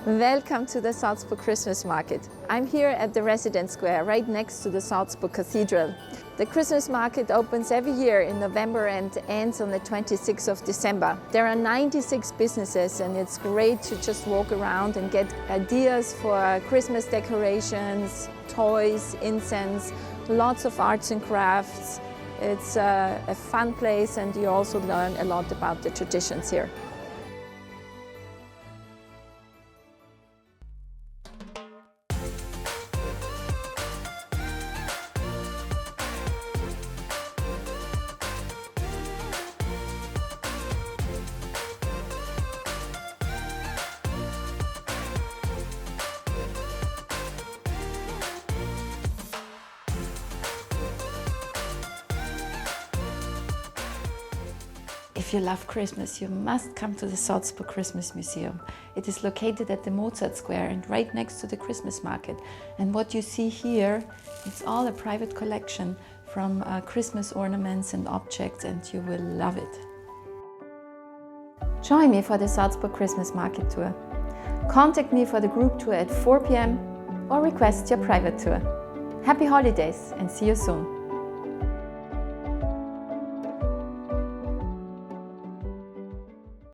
Welcome to the Salzburg Christmas market. I'm here at the Residence Square, right next to the Salzburg Cathedral. The Christmas market opens every year in November and ends on the 26th of December. There are 96 businesses and it's great to just walk around and get ideas for Christmas decorations, toys, incense, lots of arts and crafts. It's a fun place and you also learn a lot about the traditions here. If you love Christmas, you must come to the Salzburg Christmas Museum. It is located at the Mozart Square and right next to the Christmas market. And what you see here, it's all a private collection from Christmas ornaments and objects, and you will love it. Join me for the Salzburg Christmas market tour. Contact me for the group tour at 4 p.m. or request your private tour. Happy holidays and see you soon!